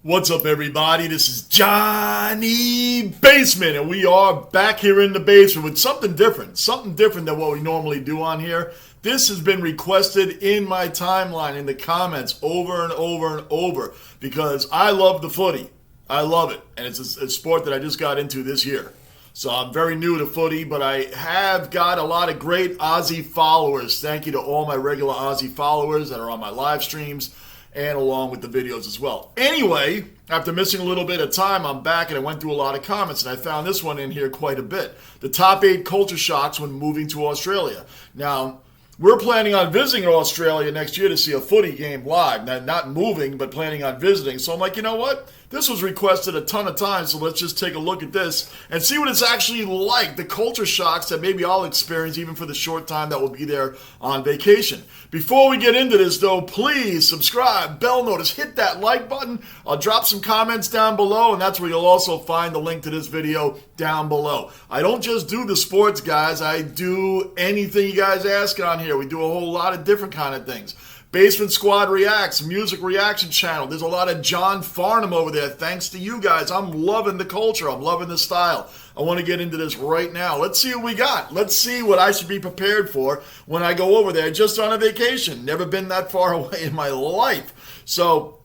What's up, everybody? This is Johnny Basement, and we are back here in the basement with something different than what we normally do on here. This has been requested in my timeline, in the comments, over and over and over, because I love the footy. I love it, and it's a sport that I just got into this year. So I'm very new to footy, but I have got a lot of great Aussie followers. Thank you to all my regular Aussie followers that are on my live streams, and along with the videos as well. Anyway, after missing a little bit of time, I'm back and I went through a lot of comments, and I found this one in here quite a bit. The top 8 culture shocks when moving to Australia. Now, we're planning on visiting Australia next year to see a footy game live. Not moving, but planning on visiting. So I'm like, you know what? This was requested a ton of times, so let's just take a look at this and see what it's actually like, the culture shocks that maybe I'll experience even for the short time that we'll be there on vacation. Before we get into this, though, please subscribe, bell notice, hit that like button. I'll drop some comments down below, and that's where you'll also find the link to this video down below. I don't just do the sports, guys. I do anything you guys ask on here. We do a whole lot of different kind of things. Basement Squad Reacts, music reaction channel. There's a lot of John Farnham over there. Thanks to you guys. I'm loving the culture. I'm loving the style. I want to get into this right now. Let's see what we got. Let's see what I should be prepared for when I go over there just on a vacation. Never been that far away in my life. So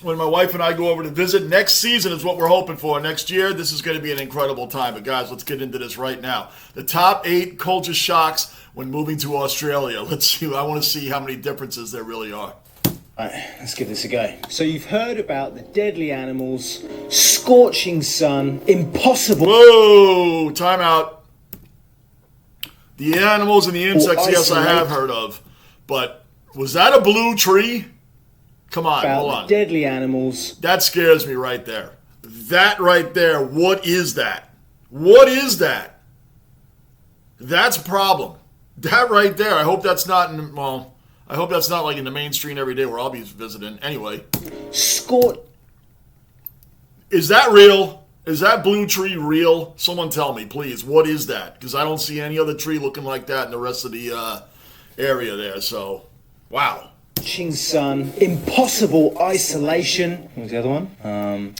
when my wife and I go over to visit, next season is what we're hoping for. Next year, this is going to be an incredible time. But guys, let's get into this right now. The top 8 culture shocks when moving to Australia. Let's see. I want to see how many differences there really are. All right, let's give this a go. So you've heard about the deadly animals, scorching sun, impossible... Whoa, time out. The animals and the insects, yes, I have heard of. But was that a blue tree? Come on, hold on. Deadly animals. That scares me right there. That right there, what is that? What is that? That's a problem. That right there, I hope that's not in, well, I hope that's not like in the main stream every day where I'll be visiting. Anyway. Is that real? Is that blue tree real? Someone tell me, please. What is that? Because I don't see any other tree looking like that in the rest of the area there. So, wow. Sun, impossible isolation. What was the other one?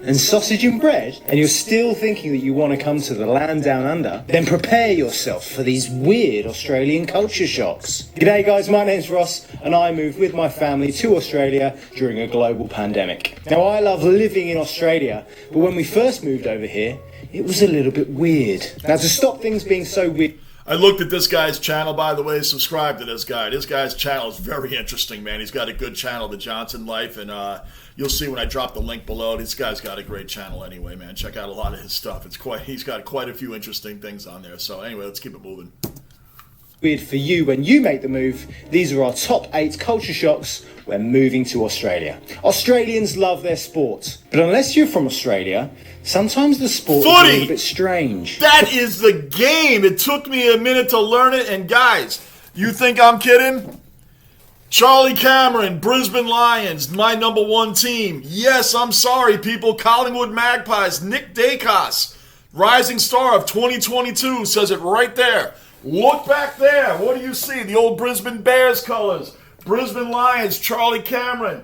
And sausage and bread. And you're still thinking that you want to come to the land down under? Then prepare yourself for these weird Australian culture shocks. G'day guys, my name's Ross, and I moved with my family to Australia during a global pandemic. Now I love living in Australia, but when we first moved over here, it was a little bit weird. Now to stop things being so weird... I looked at this guy's channel, by the way. Subscribe to this guy. This guy's channel is very interesting, man. He's got a good channel, The Johnson Life, and you'll see when I drop the link below. This guy's got a great channel anyway, man. Check out a lot of his stuff. He's got quite a few interesting things on there. So anyway, let's keep it moving. Weird for you when you make the move. These are our top 8 culture shocks when moving to Australia. Australians love their sport, but unless you're from Australia, sometimes the sport is a little bit strange. That is the game. It took me a minute to learn it, and guys, you think I'm kidding? Charlie Cameron, Brisbane Lions, my number 1 team. Yes, I'm sorry, people. Collingwood Magpies, Nick Dacos, rising star of 2022, says it right there. Look back there. What do you see? The old Brisbane Bears colors. Brisbane Lions, Charlie Cameron.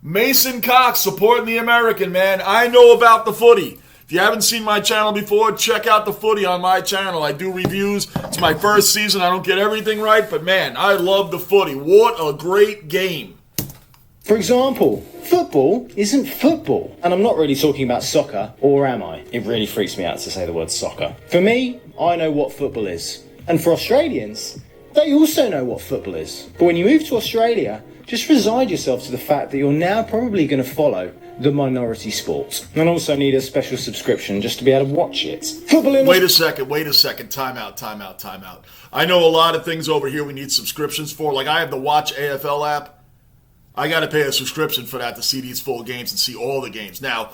Mason Cox supporting the American, man. I know about the footy. If you haven't seen my channel before, check out the footy on my channel. I do reviews. It's my first season. I don't get everything right, but man, I love the footy. What a great game. For example, football isn't football. And I'm not really talking about soccer, or am I? It really freaks me out to say the word soccer. For me, I know what football is. And for Australians, they also know what football is. But when you move to Australia, just resign yourself to the fact that you're now probably going to follow the minority sport. And also need a special subscription just to be able to watch it. Wait a second. Time out. I know a lot of things over here we need subscriptions for. Like I have the Watch AFL app. I got to pay a subscription for that to see these full games and see all the games. Now,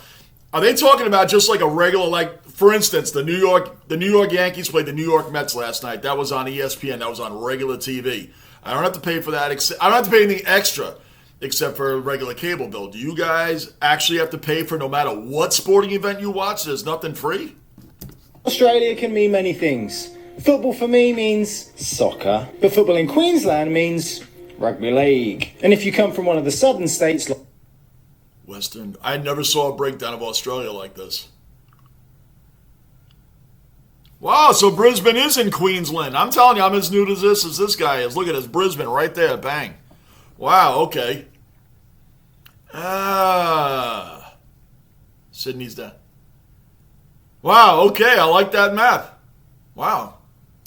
are they talking about just like a regular, like, for instance, the New York Yankees played the New York Mets last night. That was on ESPN. That was on regular TV. I don't have to pay for that. I don't have to pay anything extra except for a regular cable bill. Do you guys actually have to pay for no matter what sporting event you watch? There's nothing free? Australia can mean many things. Football for me means soccer, but football in Queensland means rugby league. And if you come from one of the southern states... Western. I never saw a breakdown of Australia like this. Wow, so Brisbane is in Queensland. I'm telling you, I'm as new to this as this guy is. Look at this, Brisbane right there, bang. Wow, okay. Sydney's there. Wow, okay, I like that map. Wow,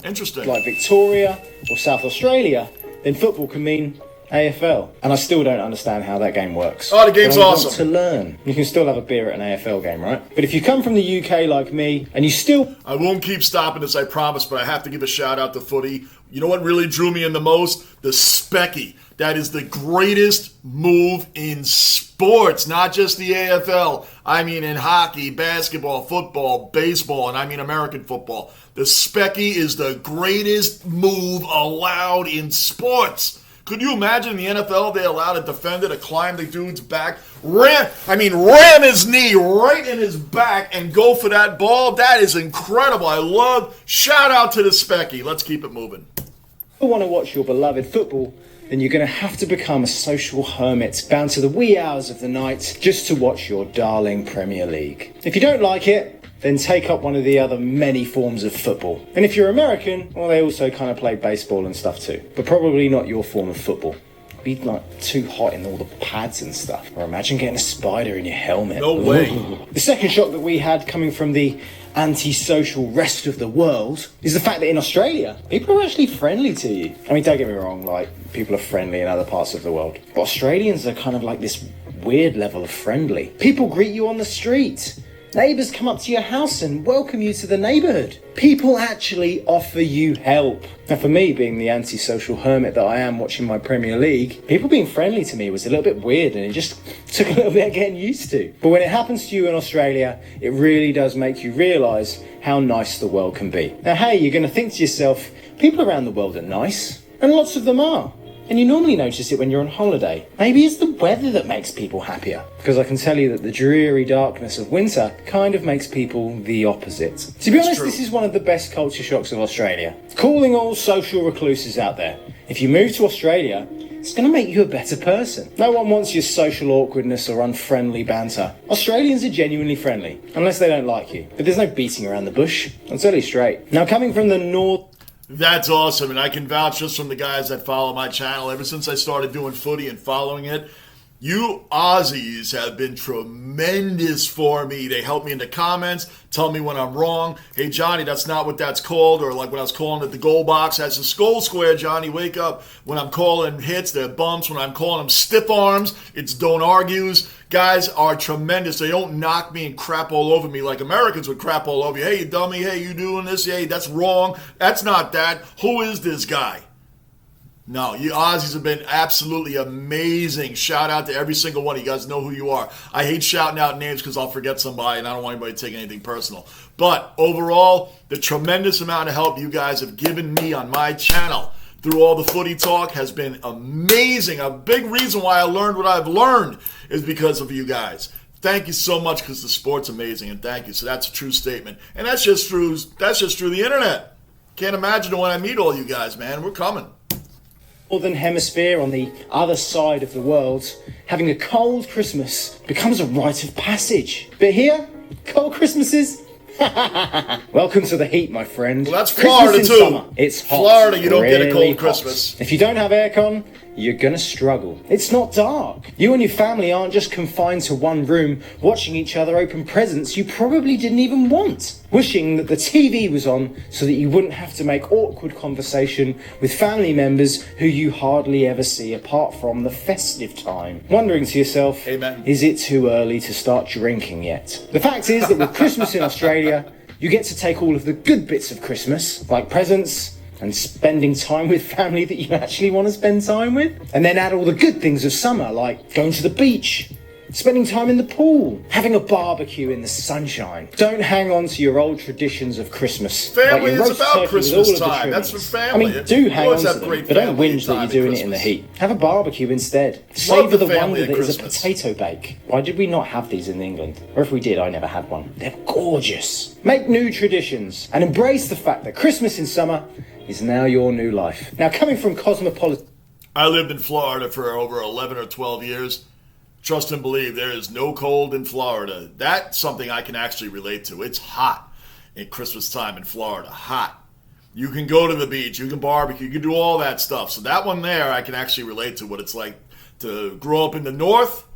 interesting. Like Victoria or South Australia, then football can mean AFL. And I still don't understand how that game works. Oh, the game's awesome. Want to learn. You can still have a beer at an AFL game, right? But if you come from the UK like me, and you still... I won't keep stopping this, I promise, but I have to give a shout out to footy. You know what really drew me in the most? The Specky. That is the greatest move in sports, not just the AFL. I mean in hockey, basketball, football, baseball, and I mean American football. The Specky is the greatest move allowed in sports. Could you imagine in the NFL they allowed a defender to climb the dude's back, ram his knee right in his back and go for that ball? That is incredible. Shout out to the Specky. Let's keep it moving. If you want to watch your beloved football, then you're going to have to become a social hermit, bound to the wee hours of the night, just to watch your darling Premier League. If you don't like it, then take up one of the other many forms of football. And if you're American, well, they also kind of play baseball and stuff too. But probably not your form of football. It'd be like too hot in all the pads and stuff. Or imagine getting a spider in your helmet. No way. Ooh. The second shock that we had coming from the anti-social rest of the world is the fact that in Australia, people are actually friendly to you. I mean, don't get me wrong, like, people are friendly in other parts of the world. But Australians are kind of like this weird level of friendly. People greet you on the street. Neighbours come up to your house and welcome you to the neighbourhood. People actually offer you help. Now for me, being the antisocial hermit that I am watching my Premier League, people being friendly to me was a little bit weird and it just took a little bit of getting used to. But when it happens to you in Australia, it really does make you realise how nice the world can be. Now hey, you're going to think to yourself, people around the world are nice, and lots of them are. And you normally notice it when you're on holiday. Maybe it's the weather that makes people happier. Because I can tell you that the dreary darkness of winter kind of makes people the opposite. To be honest, this is one of the best culture shocks of Australia. Calling all social recluses out there. If you move to Australia, it's going to make you a better person. No one wants your social awkwardness or unfriendly banter. Australians are genuinely friendly, unless they don't like you. But there's no beating around the bush. I'll tell you straight. Now coming from the north... That's awesome, and I can vouch just from the guys that follow my channel. Ever since I started doing footy and following it, you Aussies have been tremendous for me. They help me in the comments, tell me when I'm wrong. Hey, Johnny, that's not what that's called. Or like when I was calling it the goal box, that's a skull square, Johnny, wake up. When I'm calling hits, they're bumps. When I'm calling them stiff arms, it's don't argues. Guys are tremendous. They don't knock me and crap all over me like Americans would crap all over you. Hey, you dummy. Hey, you doing this? Hey, that's wrong. That's not that. Who is this guy? No, you Aussies have been absolutely amazing. Shout out to every single one of you guys. Know who you are. I hate shouting out names because I'll forget somebody and I don't want anybody to take anything personal. But overall, the tremendous amount of help you guys have given me on my channel through all the footy talk has been amazing. A big reason why I learned what I've learned is because of you guys. Thank you so much because the sport's amazing, and thank you. So that's a true statement. And that's just through the internet. Can't imagine when I meet all you guys, man. We're coming. Northern Hemisphere, on the other side of the world, having a cold Christmas becomes a rite of passage. But here, cold Christmases? Welcome to the heat, my friend. Well, that's Florida too. Summer. It's hot. Florida, you don't really get a cold hot. Christmas. If you don't have aircon, you're gonna struggle. It's not dark. You and your family aren't just confined to one room, watching each other open presents you probably didn't even want. Wishing that the TV was on so that you wouldn't have to make awkward conversation with family members who you hardly ever see apart from the festive time. Wondering to yourself, Amen. Is it too early to start drinking yet? The fact is that with Christmas in Australia, you get to take all of the good bits of Christmas, like presents, and spending time with family that you actually want to spend time with. And then add all the good things of summer, like going to the beach, spending time in the pool, having a barbecue in the sunshine. Don't hang on to your old traditions of Christmas. Family like is about Christmas time. That's for family. I mean, do hang on to them, great but don't family whinge that time you're doing at it in the Christmas. heat. Have a barbecue instead. Savour the the family wonder at that is a Christmas. potato bake. Why did we not have these in England? Or if we did, I never had one. They're gorgeous. Make new traditions and embrace the fact that Christmas in summer is now your new life. Now, coming from cosmopolitan... I lived in Florida for over 11 or 12 years. Trust and believe, there is no cold in Florida. That's something I can actually relate to. It's hot at Christmas time in Florida. Hot. You can go to the beach, you can barbecue, you can do all that stuff. So that one there, I can actually relate to what it's like to grow up in the north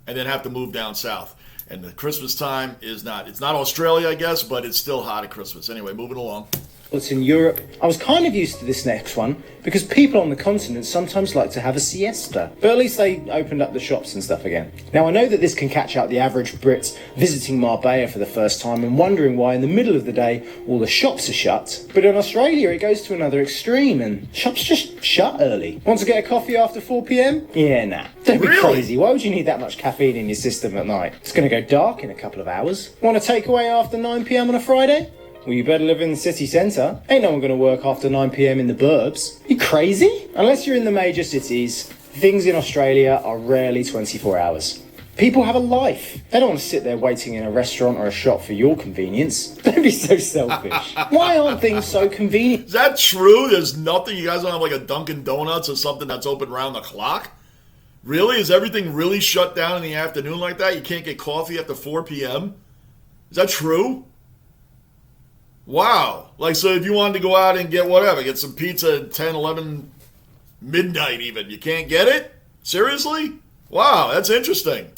and then have to move down south. And the Christmas time is not, it's not Australia, I guess, but it's still hot at Christmas. Anyway, moving along. What's in Europe. I was kind of used to this next one because people on the continent sometimes like to have a siesta, but at least they opened up the shops and stuff again. Now I know that this can catch out the average Brit visiting Marbella for the first time and wondering why in the middle of the day all the shops are shut, but in Australia it goes to another extreme and shops just shut early. Want to get a coffee after 4 p.m? Yeah, nah. Don't be crazy. Why would you need that much caffeine in your system at night? It's going to go dark in a couple of hours. Want a takeaway after 9 p.m. on a Friday? Well, you better live in the city centre. Ain't no one going to work after 9 p.m. in the burbs. You crazy? Unless you're in the major cities, things in Australia are rarely 24 hours. People have a life. They don't want to sit there waiting in a restaurant or a shop for your convenience. Don't be so selfish. Why aren't things so convenient? Is that true? There's nothing? You guys don't have like a Dunkin' Donuts or something that's open around the clock? Really? Is everything really shut down in the afternoon like that? You can't get coffee after 4 p.m.? Is that true? Wow. Like, so if you wanted to go out and get whatever, get some pizza at 10, 11, midnight even, you can't get it? Seriously? Wow, that's interesting.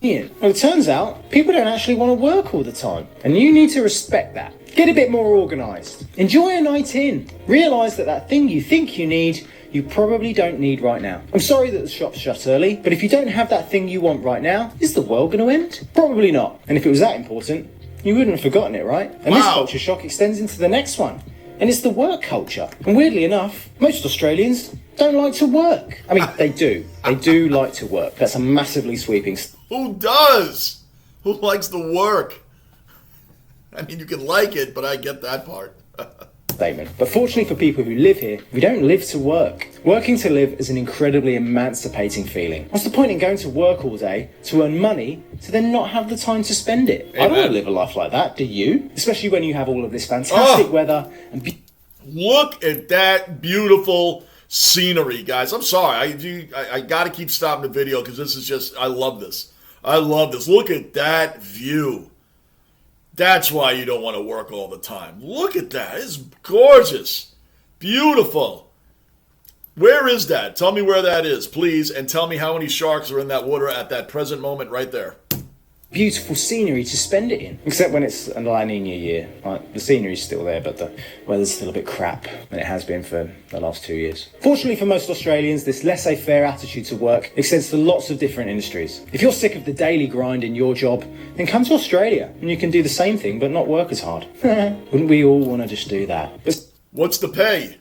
Yeah. Well, it turns out people don't actually want to work all the time, and you need to respect that. Get a bit more organised. Enjoy a night in. Realise that that thing you think you need, you probably don't need right now. I'm sorry that the shop's shut early, but if you don't have that thing you want right now, is the world going to end? Probably not. And if it was that important, you wouldn't have forgotten it, right? And This culture shock extends into the next one. And it's the work culture. And weirdly enough, most Australians don't like to work. I mean, they do. They do like to work. That's a massively sweeping Who does? Who likes to work? I mean, you can like it, but I get that part. statement. But fortunately for people who live here, we don't live to work. Working to live is an incredibly emancipating feeling. What's the point in going to work all day to earn money to then not have the time to spend it? Amen. I don't want to live a life like that, do you? Especially when you have all of this fantastic weather and look at that beautiful scenery, guys. I'm sorry. I got to keep stopping the video because this is just, I love this. I love this. Look at that view. That's why you don't want to work all the time. Look at that. It's gorgeous. Beautiful. Where is that? Tell me where that is, please, and tell me how many sharks are in that water at that present moment right there. Beautiful scenery to spend it in. Except when it's a La Nina year. Like, the scenery's still there, but the weather's still a bit crap, and it has been for the last 2 years. Fortunately for most Australians, this laissez-faire attitude to work extends to lots of different industries. If you're sick of the daily grind in your job, then come to Australia, and you can do the same thing, but not work as hard. Wouldn't we all want to just do that? What's the pay?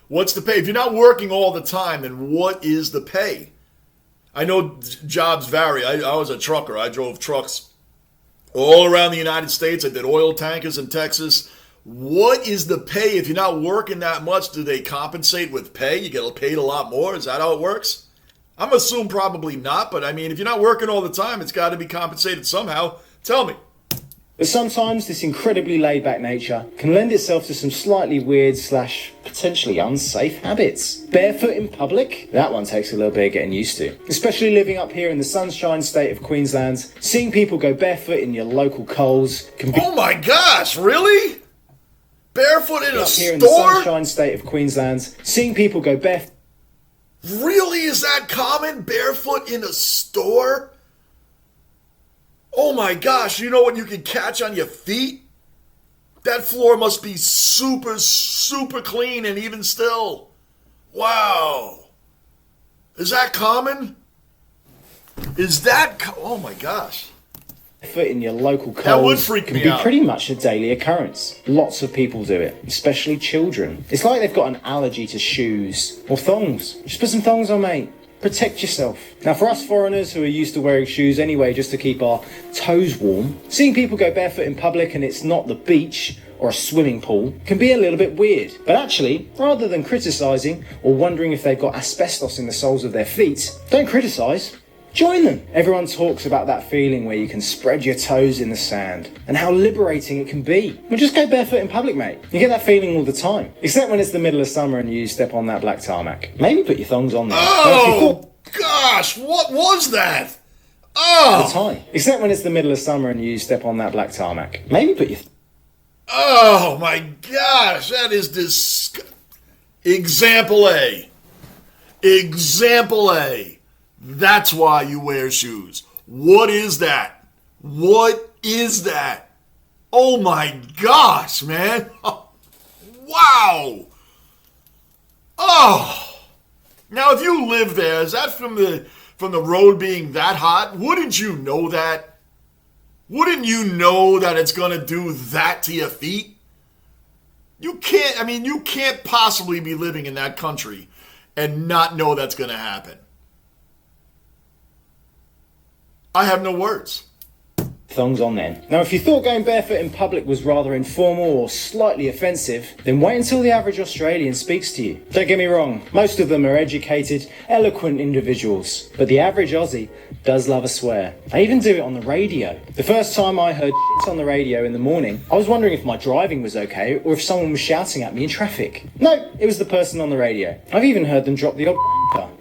What's the pay? If you're not working all the time, then what is the pay? I know jobs vary. I was a trucker. I drove trucks all around the United States. I did oil tankers in Texas. What is the pay? If you're not working that much, do they compensate with pay? You get paid a lot more? Is that how it works? I'm assuming probably not, but I mean, if you're not working all the time, it's got to be compensated somehow. Tell me. But sometimes this incredibly laid-back nature can lend itself to some slightly weird / potentially unsafe habits. Barefoot in public? That one takes a little bit of getting used to. Especially living up here in the sunshine state of Queensland, seeing people go barefoot in your local Coles can be... Oh my gosh, really? Barefoot in a store? Here in the sunshine state of Queensland, seeing people go barefoot... Really? Is that common? Barefoot in a store? Oh my gosh, you know what you can catch on your feet? That floor must be super, super clean, and even still. Wow. Is that common? Oh my gosh. Foot in your local Coles that would freak can me be out. Pretty much a daily occurrence. Lots of people do it, especially children. It's like they've got an allergy to shoes or thongs. Just put some thongs on, mate. Protect yourself. Now, for us foreigners who are used to wearing shoes anyway just to keep our toes warm, seeing people go barefoot in public and it's not the beach or a swimming pool can be a little bit weird. But actually, rather than criticising or wondering if they've got asbestos in the soles of their feet, don't criticise. Join them. Everyone talks about that feeling where you can spread your toes in the sand and how liberating it can be. Well, just go barefoot in public, mate. You get that feeling all the time. Except when it's the middle of summer and you step on that black tarmac. Maybe put your thongs on there. Oh, gosh, what was that? Oh! time. Except when it's the middle of summer and you step on that black tarmac. Maybe put your... Oh my gosh, that is Example A. Example A. That's why you wear shoes. What is that? What is that? Oh my gosh, man. Wow. Oh. Now, if you live there, is that from the road being that hot? Wouldn't you know that? Wouldn't you know that it's going to do that to your feet? You can't possibly be living in that country and not know that's going to happen. I have no words. Thongs on then. Now, if you thought going barefoot in public was rather informal or slightly offensive, then wait until the average Australian speaks to you. Don't get me wrong, most of them are educated, eloquent individuals, but the average Aussie does love a swear. I even do it on the radio. The first time I heard shit on the radio in the morning, I was wondering if my driving was okay or if someone was shouting at me in traffic. No, it was the person on the radio. I've even heard them drop the odd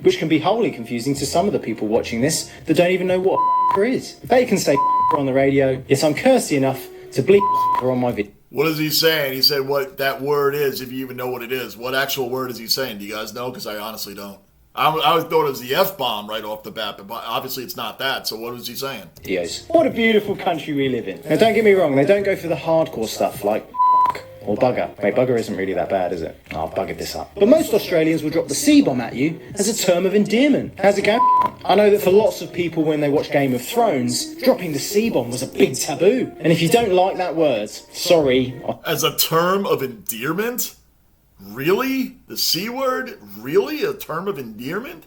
which can be wholly confusing to some of the people watching this that don't even know what is. They can say on the radio, yet I'm cursy enough to bleep on my video. What is he saying? He said what that word is, if you even know what it is. What actual word is he saying? Do you guys know? Because I honestly don't. I thought it was the F-bomb right off the bat, but obviously it's not that, so what was he saying? Videos. What a beautiful country we live in. Now don't get me wrong, they don't go for the hardcore stuff like or bugger. Wait, bugger isn't really that bad, is it? Oh, I've buggered this up. But most Australians will drop the C-bomb at you as a term of endearment. How's it going? I know that for lots of people when they watch Game of Thrones, dropping the C-bomb was a big taboo. And if you don't like that word, sorry. As a term of endearment? Really? The C word? Really? A term of endearment?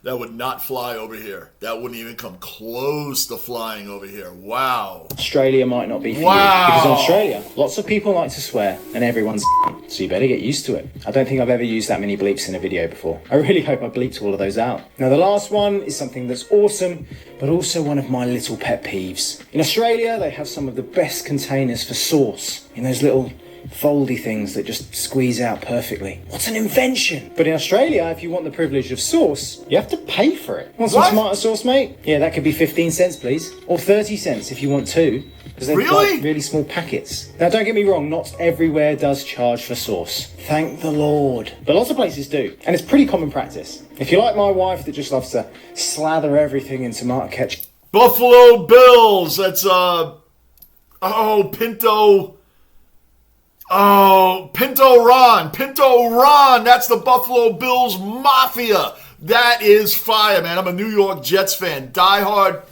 That would not fly over here. That wouldn't even come close to flying over here. Wow. Australia might not be for you. Because in Australia, lots of people like to swear, and everyone's so you better get used to it. I don't think I've ever used that many bleeps in a video before. I really hope I bleeped all of those out. Now the last one is something that's awesome, but also one of my little pet peeves. In Australia, they have some of the best containers for sauce in those little foldy things that just squeeze out perfectly. What an invention! But in Australia, if you want the privilege of sauce, you have to pay for it. Want some tomato sauce, mate? Yeah, that could be 15 cents, please. Or 30 cents if you want two. Because they're like really small packets. Now, don't get me wrong, not everywhere does charge for sauce. Thank the Lord. But lots of places do. And it's pretty common practice. If you're like my wife that just loves to slather everything in tomato ketchup. Buffalo Bills! That's, Pinto Ron. That's the Buffalo Bills Mafia. That is fire, man. I'm a New York Jets fan. Diehard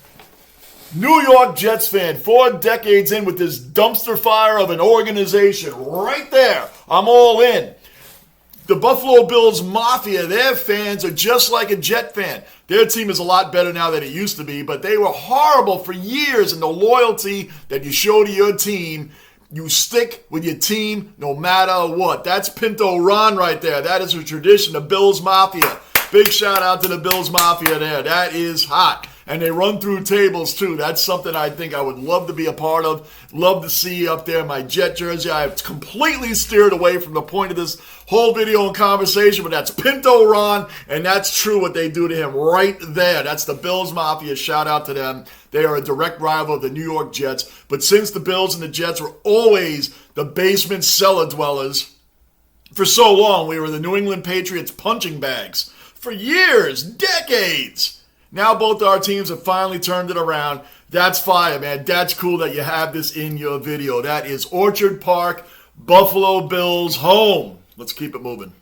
New York Jets fan. 4 decades in with this dumpster fire of an organization. Right there. I'm all in. The Buffalo Bills Mafia, their fans are just like a Jet fan. Their team is a lot better now than it used to be, but they were horrible for years, and the loyalty that you show to your team, you stick with your team no matter what. That's Pinto Ron right there. That is a tradition, the Bills Mafia. Big shout out to the Bills Mafia there. That is hot. And they run through tables too. That's something I think I would love to be a part of. Love to see up there in my Jet jersey. I have completely steered away from the point of this whole video and conversation, but that's Pinto Ron, and that's true what they do to him right there. That's the Bills Mafia. Shout out to them. They are a direct rival of the New York Jets. But since the Bills and the Jets were always the basement cellar dwellers, for so long, we were the New England Patriots punching bags. For years, decades. Now both our teams have finally turned it around. That's fire, man. That's cool that you have this in your video. That is Orchard Park, Buffalo Bills home. Let's keep it moving.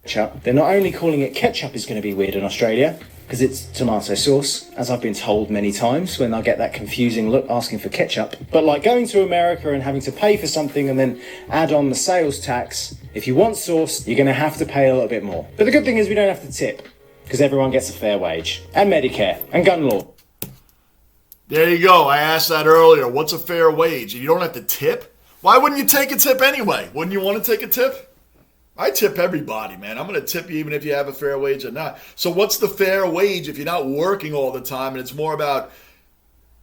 They're not only calling it ketchup is going to be weird in Australia, because it's tomato sauce, as I've been told many times when I get that confusing look asking for ketchup. But like going to America and having to pay for something and then add on the sales tax, if you want sauce, you're going to have to pay a little bit more. But the good thing is we don't have to tip, because everyone gets a fair wage. And Medicare. And gun law. There you go. I asked that earlier. What's a fair wage? You don't have to tip? Why wouldn't you take a tip anyway? Wouldn't you want to take a tip? I tip everybody, man. I'm going to tip you even if you have a fair wage or not. So what's the fair wage if you're not working all the time and it's more about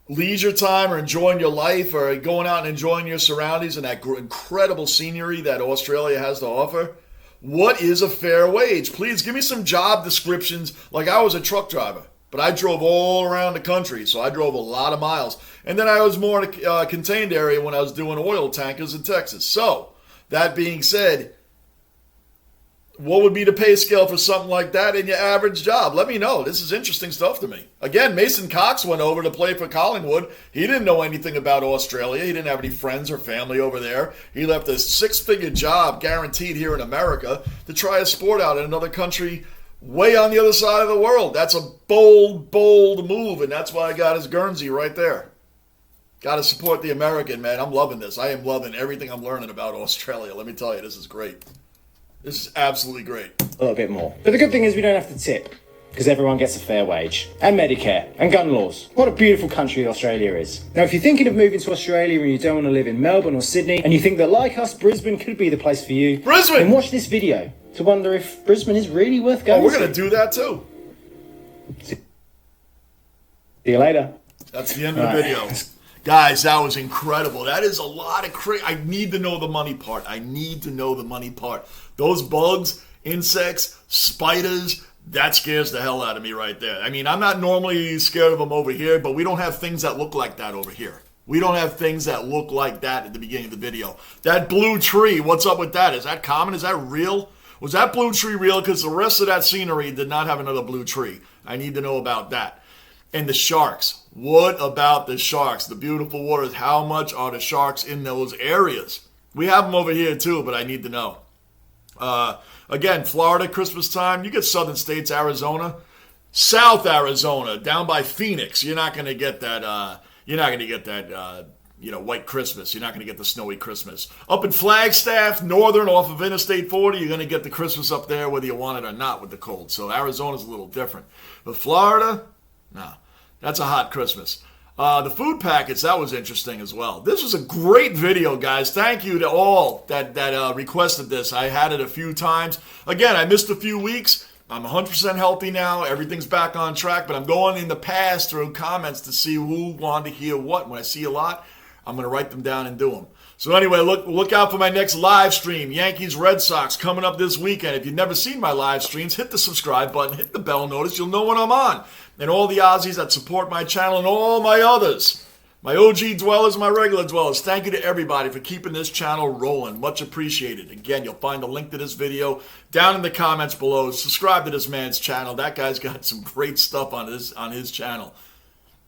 leisure time or enjoying your life or going out and enjoying your surroundings and that incredible scenery that Australia has to offer? What is a fair wage? Please give me some job descriptions like I was a truck driver. But I drove all around the country, so I drove a lot of miles. And then I was more in a contained area when I was doing oil tankers in Texas. So, that being said, what would be the pay scale for something like that in your average job? Let me know. This is interesting stuff to me. Again, Mason Cox went over to play for Collingwood. He didn't know anything about Australia. He didn't have any friends or family over there. He left a 6-figure job guaranteed here in America to try a sport out in another country way on the other side of the world. That's a bold, bold move, and that's why I got his Guernsey right there. Got to support the American, man. I'm loving this. I am loving everything I'm learning about Australia. Let me tell you, this is great. This is absolutely great. A little bit more. But the good thing is we don't have to tip, because everyone gets a fair wage. And Medicare. And gun laws. What a beautiful country Australia is. Now, if you're thinking of moving to Australia and you don't want to live in Melbourne or Sydney, and you think that, like us, Brisbane could be the place for you, Brisbane! then watch this video to wonder if Brisbane is really worth going Oh, we're to. going to do that too. See you later. That's the end of the video. Guys, that was incredible. That is a lot of I need to know the money part. I need to know the money part. Those bugs, insects, spiders, that scares the hell out of me right there. I mean, I'm not normally scared of them over here, but we don't have things that look like that over here. We don't have things that look like that at the beginning of the video. That blue tree, what's up with that? Is that common? Is that real? Was that blue tree real? Because the rest of that scenery did not have another blue tree. I need to know about that. And the sharks. What about the sharks? The beautiful waters. How much are the sharks in those areas? We have them over here too, but I need to know. Again, Florida, Christmas time. You get southern states, Arizona. South Arizona, down by Phoenix. You're not going to get that. You're not going to get that. White Christmas. You're not going to get the snowy Christmas. Up in Flagstaff, northern, off of Interstate 40, you're going to get the Christmas up there whether you want it or not with the cold. So Arizona's a little different. But Florida, no. That's a hot Christmas. The food packets, that was interesting as well. This was a great video, guys. Thank you to all that requested this. I had it a few times. Again, I missed a few weeks. I'm 100% healthy now. Everything's back on track. But I'm going in the past through comments to see who wanted to hear what. When I see a lot, I'm going to write them down and do them. So anyway, look out for my next live stream. Yankees Red Sox coming up this weekend. If you've never seen my live streams, hit the subscribe button, hit the bell notice. You'll know when I'm on. And all the Aussies that support my channel and all my others, my OG dwellers, my regular dwellers, thank you to everybody for keeping this channel rolling. Much appreciated. Again, you'll find a link to this video down in the comments below. Subscribe to this man's channel. That guy's got some great stuff on his channel.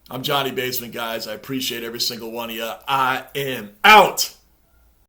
I'm Johnny Basement, guys. I appreciate every single one of you. I am out.